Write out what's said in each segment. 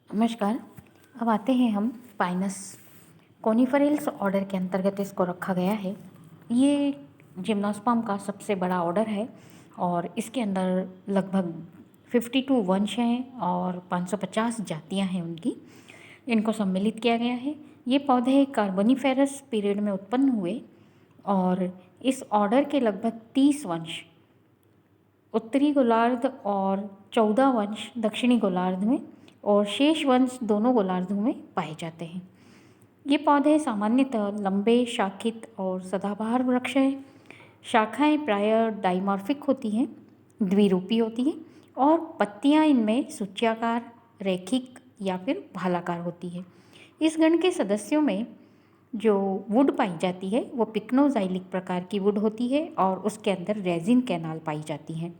नमस्कार। अब आते हैं हम पाइनस कोनिफेरल्स ऑर्डर के अंतर्गत इसको रखा गया है। ये जिम्नोस्पर्म का सबसे बड़ा ऑर्डर है और इसके अंदर लगभग 52 वंश हैं और 550 जातियां हैं उनकी। इनको सम्मिलित किया गया है। ये पौधे कार्बोनिफेरस पीरियड में उत्पन्न हुए और इस ऑर्डर के लगभग 30 वंश उत्तरी गोलार्ध और 14 वंश दक्षिणी गोलार्ध में और शेष वंश दोनों गोलार्धों में पाए जाते हैं। ये पौधे सामान्यतः लंबे शाखित और सदाबहार वृक्ष हैं। शाखाएं प्रायः डाइमॉर्फिक होती हैं, द्विरूपी होती हैं और पत्तियां इनमें सूच्याकार, रैखिक या फिर भालाकार होती है। इस गण के सदस्यों में जो वुड पाई जाती है वो पिक्नोजाइलिक प्रकार की वुड होती है और उसके अंदर रेजिन कैनाल पाई जाती हैं।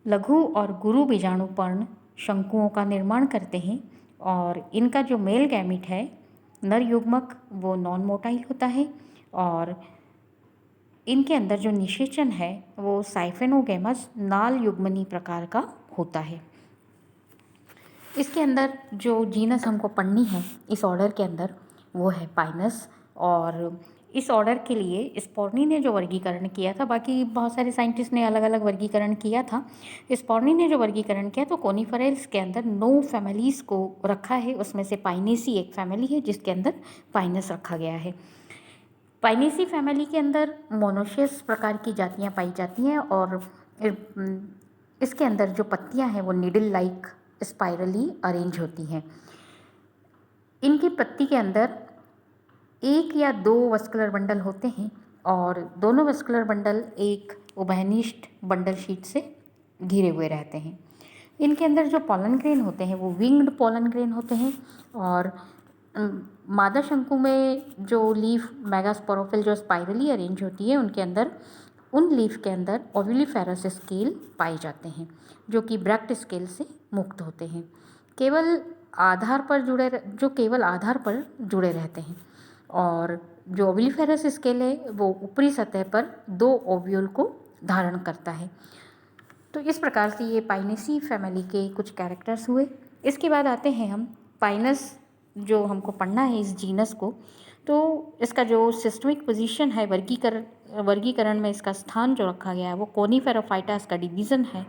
लघु और गुरु बीजाणु पर्ण शंकुओं का निर्माण करते हैं और इनका जो मेल गैमिट है नर युग्मक वो नॉन मोटाइल होता है और इनके अंदर जो निषेचन है वो साइफेनोगेमस नाल युग्मनी प्रकार का होता है। इसके अंदर जो जीनस हमको पढ़नी है इस ऑर्डर के अंदर वो है पाइनस। और इस ऑर्डर के लिए स्पॉर्नी ने जो वर्गीकरण किया था, बाकी बहुत सारे साइंटिस्ट ने अलग अलग वर्गीकरण किया था, स्पॉर्नी ने जो वर्गीकरण किया तो कोनिफेरल्स के अंदर 9 फैमिलीज़ को रखा है। उसमें से पाइनेसी एक फैमिली है जिसके अंदर पाइनस रखा गया है। पाइनेसी फैमिली के अंदर मोनोशियस प्रकार की जातियाँ पाई जाती हैं और इसके अंदर जो पत्तियाँ हैं वो निडल लाइक स्पाइरली अरेंज होती हैं। इनकी पत्ती के अंदर 1 या 2 वस्कुलर बंडल होते हैं और दोनों वस्कुलर बंडल एक उभयनिष्ठ बंडल शीट से घिरे हुए रहते हैं। इनके अंदर जो पॉलन ग्रेन होते हैं वो विंग्ड पॉलन ग्रेन होते हैं और मादा शंकु में जो लीफ मेगास्पोरोफिल जो स्पाइरली अरेंज होती है उनके अंदर उन लीफ के अंदर ओव्यूलिफेरस स्केल पाए जाते हैं जो कि ब्रैक्ट स्केल से मुक्त होते हैं। केवल आधार पर जुड़े रहते हैं और जो ओव्यूलिफेरस स्केल है वो ऊपरी सतह पर 2 ओव्यूल को धारण करता है। तो इस प्रकार से ये पाइनेसी फैमिली के कुछ कैरेक्टर्स हुए। इसके बाद आते हैं हम पाइनस जो हमको पढ़ना है इस जीनस को, तो इसका जो सिस्टमिक पोजीशन है वर्गीकरण में इसका स्थान जो रखा गया है वो कोनिफेरोफाइटा इसका डिवीज़न है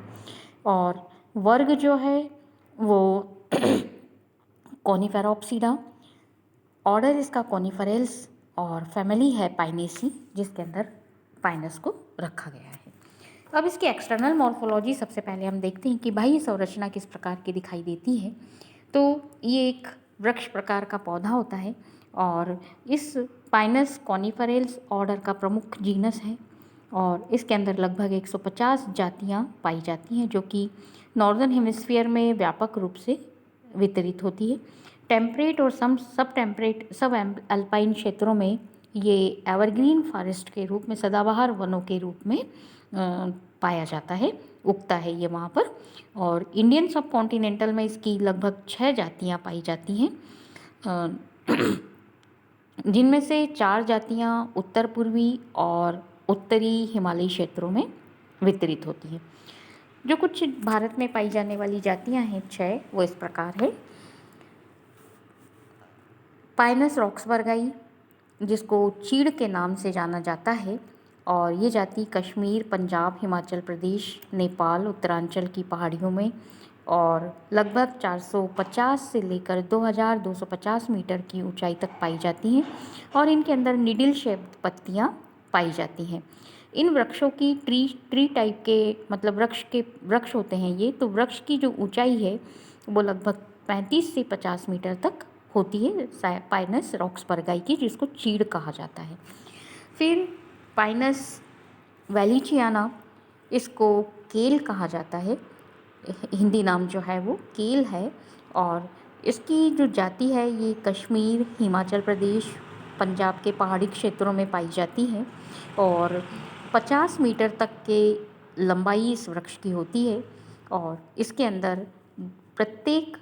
और वर्ग जो है वो कोनिफेरोप्सिडा, ऑर्डर इसका कोनिफेरल्स और फैमिली है पाइनेसी जिसके अंदर पाइनस को रखा गया है। अब इसकी एक्सटर्नल मॉर्फोलॉजी सबसे पहले हम देखते हैं कि बाह्य संरचना किस प्रकार की दिखाई देती है। तो ये एक वृक्ष प्रकार का पौधा होता है और इस पाइनस कोनिफेरल्स ऑर्डर का प्रमुख जीनस है और इसके अंदर लगभग 150 जातियाँ पाई जाती हैं जो कि नॉर्दर्न हेमिस्फीयर में व्यापक रूप से वितरित होती है। टेम्परेट और सब अल्पाइन क्षेत्रों में ये एवरग्रीन फॉरेस्ट के रूप में सदाबहार वनों के रूप में पाया जाता है, उगता है ये वहाँ पर। और इंडियन सब कॉन्टिनेंटल में इसकी लगभग 6 जातियाँ पाई जाती हैं जिनमें से 4 जातियाँ उत्तर पूर्वी और उत्तरी हिमालयी क्षेत्रों में वितरित होती हैं। जो कुछ भारत में पाई जाने वाली जातियाँ हैं 6, वो इस प्रकार है। पाइनस रॉक्सबर्गाई जिसको चीड़ के नाम से जाना जाता है और ये जाति कश्मीर, पंजाब, हिमाचल प्रदेश, नेपाल, उत्तरांचल की पहाड़ियों में और लगभग 450 से लेकर 2250 मीटर की ऊंचाई तक पाई जाती हैं और इनके अंदर निडिल शेप्ड पत्तियां पाई जाती हैं। इन वृक्षों की ट्री टाइप के मतलब वृक्ष होते हैं ये, तो वृक्ष की जो ऊंचाई है वो लगभग 35 से 50 मीटर तक होती है पाइनस रॉक्सबर्गाई की, जिसको चीड़ कहा जाता है। फिर पाइनस वैलीचियाना, इसको केल कहा जाता है, हिंदी नाम जो है वो केल है और इसकी जो जाति है ये कश्मीर, हिमाचल प्रदेश, पंजाब के पहाड़ी क्षेत्रों में पाई जाती है और 50 मीटर तक के लंबाई इस वृक्ष की होती है और इसके अंदर प्रत्येक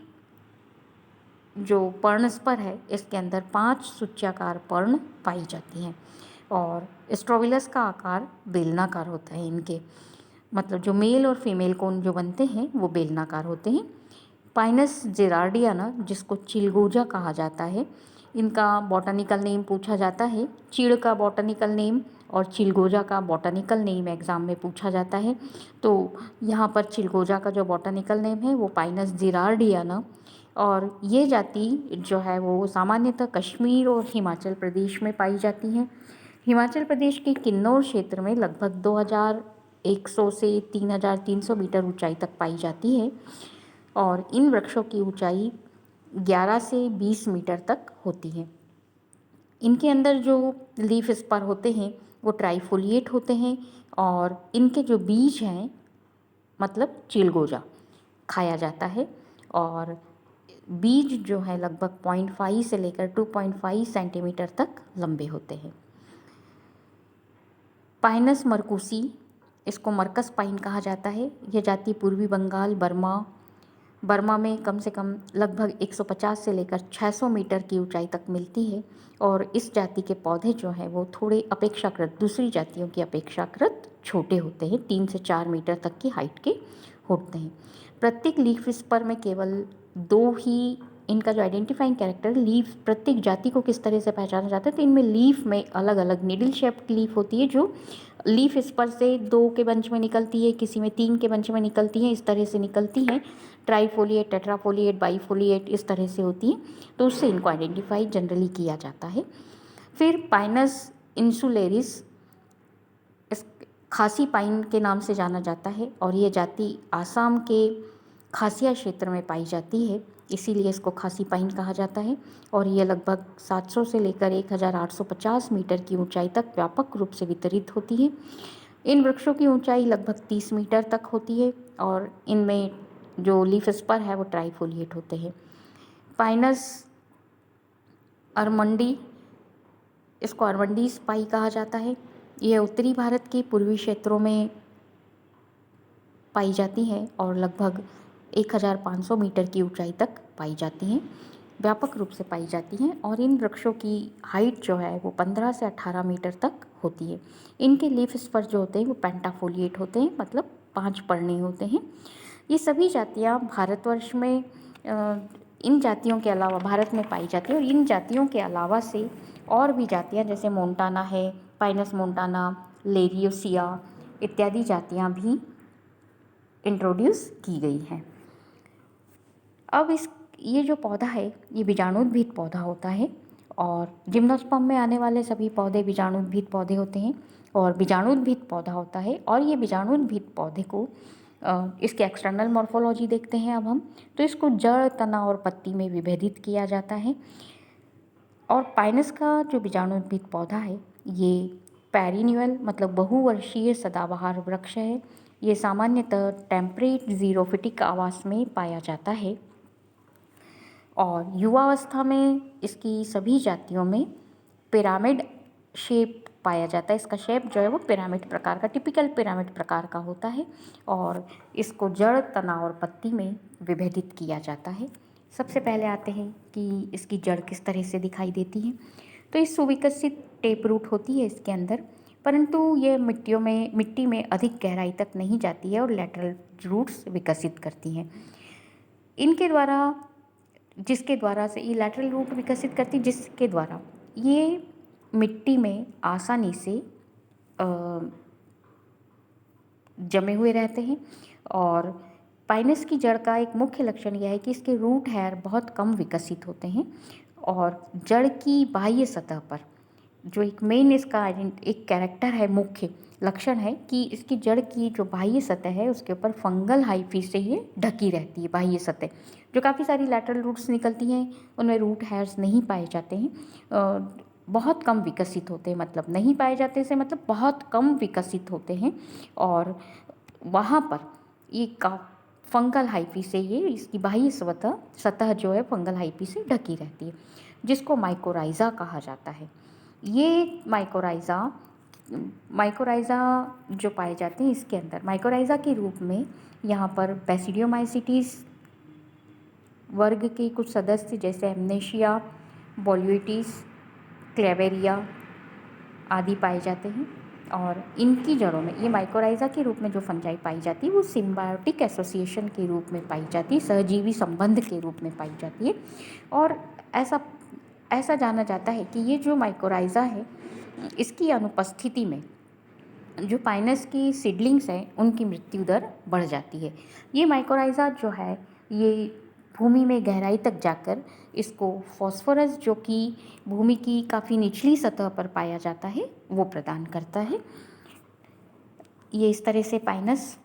जो पर्णस्पर है इसके अंदर 5 सूच्याकार पर्ण पाई जाती हैं और स्ट्रोबिलस का आकार बेलनाकार होता है। इनके मतलब जो मेल और फीमेल कोन जो बनते हैं वो बेलनाकार होते हैं। पाइनस जेरार्डियाना, जिसको चिलगोजा कहा जाता है, इनका बॉटनिकल नेम पूछा जाता है। चीड़ का बॉटनिकल नेम और चिलगोजा का बॉटनिकल नेम एग्ज़ाम में पूछा जाता है। तो यहाँ पर चिलगोजा का जो बॉटनिकल नेम है वो पाइनस जेरार्डियाना, और ये जाति जो है वो सामान्यतः कश्मीर और हिमाचल प्रदेश में पाई जाती है। हिमाचल प्रदेश के किन्नौर क्षेत्र में लगभग 2100 से 3300 मीटर ऊंचाई तक पाई जाती है, और इन वृक्षों की ऊंचाई 11 से 20 मीटर तक होती है। इनके अंदर जो लीफ स्पर होते हैं वो ट्राइफोलिएट होते हैं, और इनके जो बीज हैं, मतलब चिलगोजा, खाया जाता है, और बीज जो है लगभग 0.5 से लेकर 2.5 सेंटीमीटर तक लंबे होते हैं। पाइनस मरकुसी, इसको मरकस पाइन कहा जाता है। यह जाति पूर्वी बंगाल, बर्मा में कम से कम लगभग 150 से लेकर 600 मीटर की ऊंचाई तक मिलती है, और इस जाति के पौधे जो हैं वो थोड़े अपेक्षाकृत दूसरी जातियों की अपेक्षाकृत छोटे होते हैं, 3 से 4 मीटर तक की हाइट के होते हैं। प्रत्येक लीफ स्पर में केवल 2 ही इनका जो आइडेंटिफाइंग कैरेक्टर, लीफ प्रत्येक जाति को किस तरह से पहचाना जाता है, तो इनमें लीफ में अलग अलग निडल शेप्ड लीफ होती है, जो लीफ स्पर से 2 के बंच में निकलती है, किसी में 3 के बंच में निकलती है, इस तरह से निकलती हैं। ट्राईफोलिएट, टेट्राफोलिएट, बाईफोलिएट इस तरह से होती हैं, तो उससे इनको आइडेंटिफाई जनरली किया जाता है। फिर पाइनस इंसुलेरिस, इस खासी पाइन के नाम से जाना जाता है, और ये जाति आसाम के खासिया क्षेत्र में पाई जाती है, इसीलिए इसको खासी पाइन कहा जाता है, और ये लगभग 700 से लेकर 1850 मीटर की ऊंचाई तक व्यापक रूप से वितरित होती है। इन वृक्षों की ऊंचाई लगभग 30 मीटर तक होती है, और इनमें जो लीफ स्पर है वो ट्राइफोलिएट होते हैं। पाइनस अरमंडी, इसको अरमंडी स्पाई कहा जाता है। यह उत्तरी भारत के पूर्वी क्षेत्रों में पाई जाती हैं, और लगभग 1500 मीटर की ऊंचाई तक पाई जाती हैं, व्यापक रूप से पाई जाती हैं, और इन वृक्षों की हाइट जो है वो 15 से 18 मीटर तक होती है। इनके लीफ स्पर जो होते हैं वो पेंटाफोलिएट होते हैं, मतलब 5 पर्णी होते हैं। ये सभी जातियाँ भारतवर्ष में इन जातियों के अलावा भारत में पाई जाती है, और इन जातियों के अलावा से और भी जातियाँ जैसे मोंटाना है, पाइनस मोंटाना, लेरियोसिया इत्यादि जातियाँ भी इंट्रोड्यूस की गई हैं। अब ये जो पौधा है ये बीजाणुद्भिद पौधा होता है, और जिम्नोस्पर्म में आने वाले सभी पौधे बीजाणुद्भिद पौधे होते हैं, और बीजाणुद्भिद पौधा होता है। और ये बीजाणुद्भिद पौधे को इसके एक्सटर्नल मॉर्फोलॉजी देखते हैं अब हम, तो इसको जड़, तना और पत्ती में विभेदित किया जाता है। और पाइनस का जो बीजाणुद्भिद पौधा है ये पेरिन्यूअल, मतलब बहुवर्षीय सदाबहार वृक्ष है। ये सामान्यतः टेम्परेट ज़ीरोफिटिक आवास में पाया जाता है, और युवावस्था में इसकी सभी जातियों में पिरामिड शेप पाया जाता है। इसका शेप जो है वो पिरामिड प्रकार का, टिपिकल पिरामिड प्रकार का होता है, और इसको जड़, तना और पत्ती में विभेदित किया जाता है। सबसे पहले आते हैं कि इसकी जड़ किस तरह से दिखाई देती है। तो ये सुविकसित टेप रूट होती है इसके अंदर, परंतु ये मिट्टी में अधिक गहराई तक नहीं जाती है, और लेटरल रूट्स विकसित करती हैं। इनके द्वारा, जिसके द्वारा से ये लैटरल रूट विकसित करती, जिसके द्वारा ये मिट्टी में आसानी से जमे हुए रहते हैं। और पाइनस की जड़ का एक मुख्य लक्षण यह है कि इसके रूट हेयर बहुत कम विकसित होते हैं, और जड़ की बाह्य सतह पर जो एक मेन इसका एक कैरेक्टर है, मुख्य लक्षण है कि इसकी जड़ की जो बाह्य सतह है उसके ऊपर फंगल हाइफी से ये ढकी रहती है। बाह्य सतह जो काफ़ी सारी लैटरल रूट्स निकलती हैं उनमें रूट हेयर्स नहीं पाए जाते हैं, बहुत कम विकसित होते हैं, मतलब नहीं पाए जाते से मतलब बहुत कम विकसित होते हैं, और वहाँ पर ये का फंगल हाइफी से ये इसकी बाह्य सतह जो है फंगल हाइफी से ढकी रहती है, जिसको माइकोराइज़ा कहा जाता है। ये माइकोराइज़ा जो पाए जाते हैं इसके अंदर माइकोराइज़ा के रूप में यहाँ पर बेसिडियोमाइसिटीज वर्ग के कुछ सदस्य जैसे एमनेशिया, बोल्यूटिस, क्लेवेरिया आदि पाए जाते हैं। और इनकी जड़ों में ये माइकोराइज़ा के रूप में जो फंजाई पाई जाती है वो सिम्बायोटिक एसोसिएशन के रूप में पाई जाती है, सहजीवी संबंध के रूप में पाई जाती है। और ऐसा ऐसा जाना जाता है कि ये जो माइकोराइज़ा है इसकी अनुपस्थिति में जो पाइनस की सीडलिंग्स हैं उनकी मृत्यु दर बढ़ जाती है। ये माइकोराइज़ा जो है ये भूमि में गहराई तक जाकर इसको फॉस्फोरस जो कि भूमि की काफ़ी निचली सतह पर पाया जाता है वो प्रदान करता है। ये इस तरह से पाइनस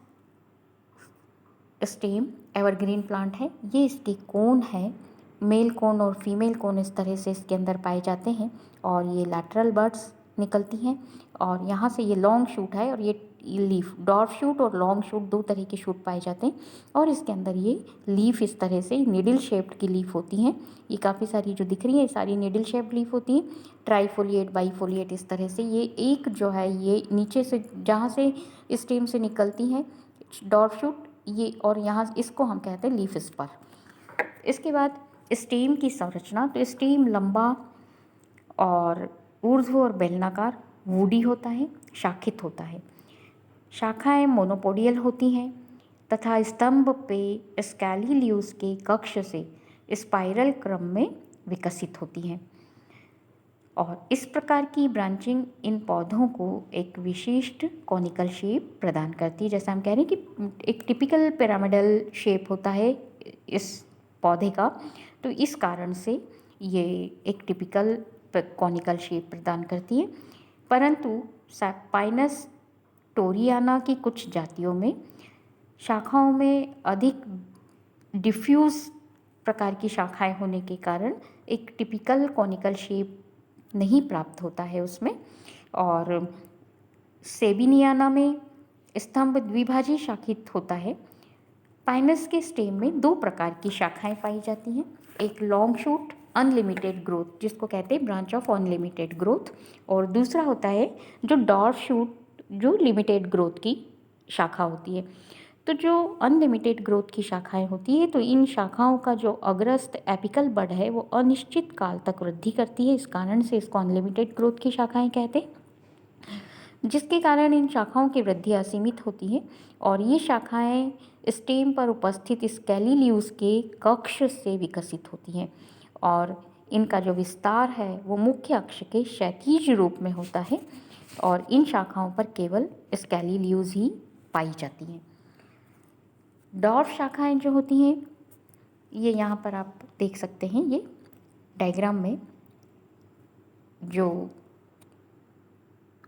स्टेम एवरग्रीन प्लांट है। ये इसके कोन है, मेल कोन और फीमेल कोन इस तरह से इसके अंदर पाए जाते हैं और ये लैटरल बड्स निकलती हैं और यहाँ से ये लॉन्ग शूट है और ये लीफ, डॉर्फ शूट और लॉन्ग शूट दो तरह के शूट पाए जाते हैं और इसके अंदर ये लीफ इस तरह से निडल शेप्ड की लीफ होती हैं। ये काफ़ी सारी जो दिख रही है सारी निडल शेप्ड लीफ होती हैं, ट्राईफोलिएट बाईफोलिएट इस तरह से। ये एक जो है ये नीचे से जहाँ से स्टेम से निकलती हैं डॉर्फ शूट ये, और यहाँ इसको हम कहते हैं लीफ स्पर। इसके बाद स्टेम की संरचना, तो स्टेम लंबा और ऊर्ध्व और बेलनाकार वुडी होता है, शाखित होता है। शाखाएं मोनोपोडियल होती हैं तथा स्तंभ पे स्कैलीलियूस के कक्ष से स्पाइरल क्रम में विकसित होती हैं और इस प्रकार की ब्रांचिंग इन पौधों को एक विशिष्ट कॉनिकल शेप प्रदान करती है। जैसा हम कह रहे हैं कि एक टिपिकल पिरामिडल शेप होता है इस पौधे का, तो इस कारण से ये एक टिपिकल कॉनिकल शेप प्रदान करती है। परंतु पाइनस टोरियाना की कुछ जातियों में शाखाओं में अधिक डिफ्यूज प्रकार की शाखाएं होने के कारण एक टिपिकल कॉनिकल शेप नहीं प्राप्त होता है उसमें। और सेबिनियाना में स्तंभ द्विभाजी शाखित होता है। पाइनस के स्टेम में दो प्रकार की शाखाएं पाई जाती हैं, एक लॉन्ग शूट अनलिमिटेड ग्रोथ जिसको कहते हैं ब्रांच ऑफ अनलिमिटेड ग्रोथ, और दूसरा होता है जो डॉर्फ शूट जो लिमिटेड ग्रोथ की शाखा होती है। तो जो अनलिमिटेड ग्रोथ की शाखाएं होती है तो इन शाखाओं का जो अग्रस्त एपिकल बड है वो अनिश्चित काल तक वृद्धि करती है, इस कारण से इसको अनलिमिटेड ग्रोथ की शाखाएं कहते हैं, जिसके कारण इन शाखाओं की वृद्धि असीमित होती है और ये शाखाएं स्टेम पर उपस्थित स्कैलीलियूस के कक्ष से विकसित होती हैं और इनका जो विस्तार है वो मुख्य अक्ष के क्षैतिज रूप में होता है और इन शाखाओं पर केवल स्कैलीलियूस ही पाई जाती हैं। डॉर्फ शाखाएं जो होती हैं ये यहाँ पर आप देख सकते हैं, ये डायग्राम में जो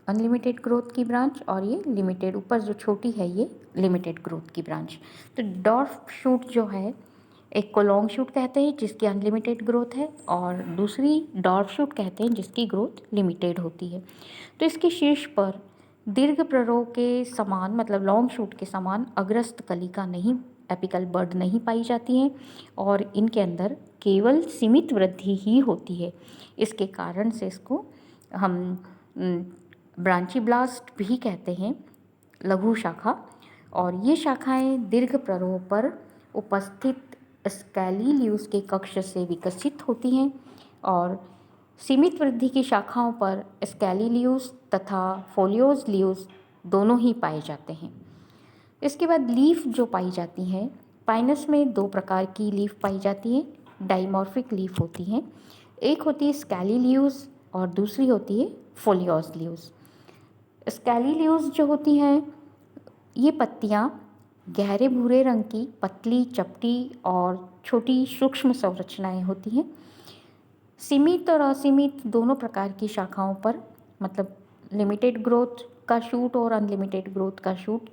अनलिमिटेड ग्रोथ की ब्रांच और ये लिमिटेड, ऊपर जो छोटी है ये लिमिटेड ग्रोथ की ब्रांच। तो डॉर्फ शूट जो है एक को लॉन्ग शूट कहते हैं जिसकी अनलिमिटेड ग्रोथ है और दूसरी डॉर्फ शूट कहते हैं जिसकी ग्रोथ लिमिटेड होती है। तो इसके शीर्ष पर दीर्घ प्ररोह के समान मतलब लॉन्ग शूट के समान अग्रस्त कलिका नहीं, एपिकल बड नहीं पाई जाती हैं और इनके अंदर केवल सीमित वृद्धि ही होती है। इसके कारण से इसको हम ब्रांचीब्लास्ट भी कहते हैं, लघु शाखा। और ये शाखाएं दीर्घ प्ररोह पर उपस्थित स्कैलीलियूस के कक्ष से विकसित होती हैं और सीमित वृद्धि की शाखाओं पर स्कैलीलियूस तथा फोलियोज लीव्स दोनों ही पाए जाते हैं। इसके बाद लीफ जो पाई जाती हैं, पाइनस में दो प्रकार की लीफ पाई जाती हैं, डाइमॉर्फिक लीफ होती हैं। एक होती है स्कैलीलियूस और दूसरी होती है फोलियोज लीव्स। स्कैलीलियूस जो होती हैं ये पत्तियाँ गहरे भूरे रंग की पतली चपटी और छोटी सूक्ष्म संरचनाएं होती हैं। सीमित और असीमित दोनों प्रकार की शाखाओं पर मतलब लिमिटेड ग्रोथ का शूट और अनलिमिटेड ग्रोथ का शूट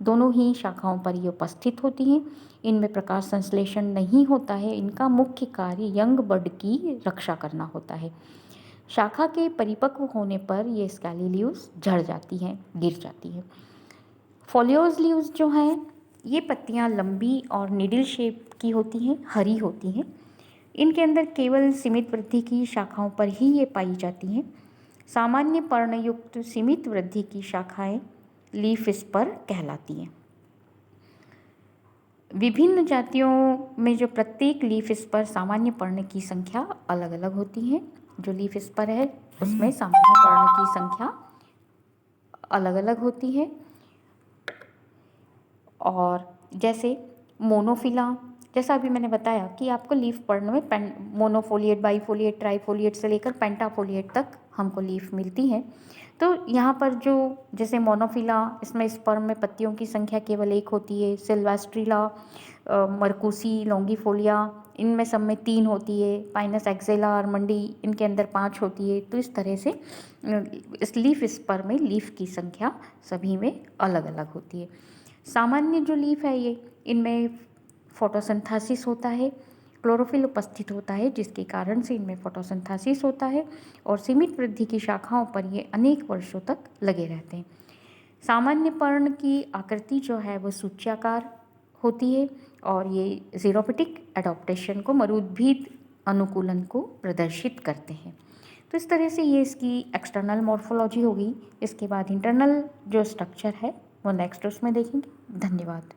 दोनों ही शाखाओं पर ये उपस्थित होती हैं। इनमें प्रकाश संश्लेषण नहीं होता है, इनका मुख्य कार्य यंग बड की रक्षा करना होता है। शाखा के परिपक्व होने पर ये स्कैलीलियूस झड़ जाती हैं, गिर जाती हैं। फोलियोज लीव्स जो हैं ये पत्तियां लंबी और निडल शेप की होती हैं, हरी होती हैं। इनके अंदर केवल सीमित वृद्धि की शाखाओं पर ही ये पाई जाती हैं। सामान्य पर्णयुक्त सीमित वृद्धि की शाखाएं लीफ स्पर कहलाती हैं। विभिन्न जातियों में जो प्रत्येक लीफ स्पर सामान्य पर्ण की संख्या अलग अलग होती है। जो लीफ स्पर है उसमें सामान्य पर्ण की संख्या अलग अलग होती हैं। और जैसे मोनोफिला, जैसा अभी मैंने बताया कि आपको लीफ पढ़ने में मोनोफोलिएट, बाईफोलिएट, ट्राईफोलिएट से लेकर पेंटाफोलिएट तक हमको लीफ मिलती हैं। तो यहाँ पर जो जैसे मोनोफिला, इसमें स्पर्म में पत्तियों की संख्या केवल 1 होती है। सिल्वेस्ट्रिला, मरकुसी, लॉन्गिफोलिया, इनमें सब में 3 होती है। पाइनस एक्सेला, अर्मंडी, इनके अंदर 5 होती है। तो इस तरह से इस लीफ स्पर्म में लीफ की संख्या सभी में अलग अलग होती है। सामान्य जो लीफ है ये, इनमें फोटोसिंथेसिस होता है, क्लोरोफिल उपस्थित होता है, जिसके कारण से इनमें फोटोसिंथेसिस होता है और सीमित वृद्धि की शाखाओं पर ये अनेक वर्षों तक लगे रहते हैं। सामान्य पर्ण की आकृति जो है वो सूच्याकार होती है और ये ज़ीरोफिटिक एडॉप्टेशन को, मरुद्भिद अनुकूलन को प्रदर्शित करते हैं। तो इस तरह से ये इसकी एक्सटर्नल मॉर्फोलॉजी होगी। इसके बाद इंटरनल जो स्ट्रक्चर है वो नेक्स्ट उसमें देखेंगे। धन्यवाद।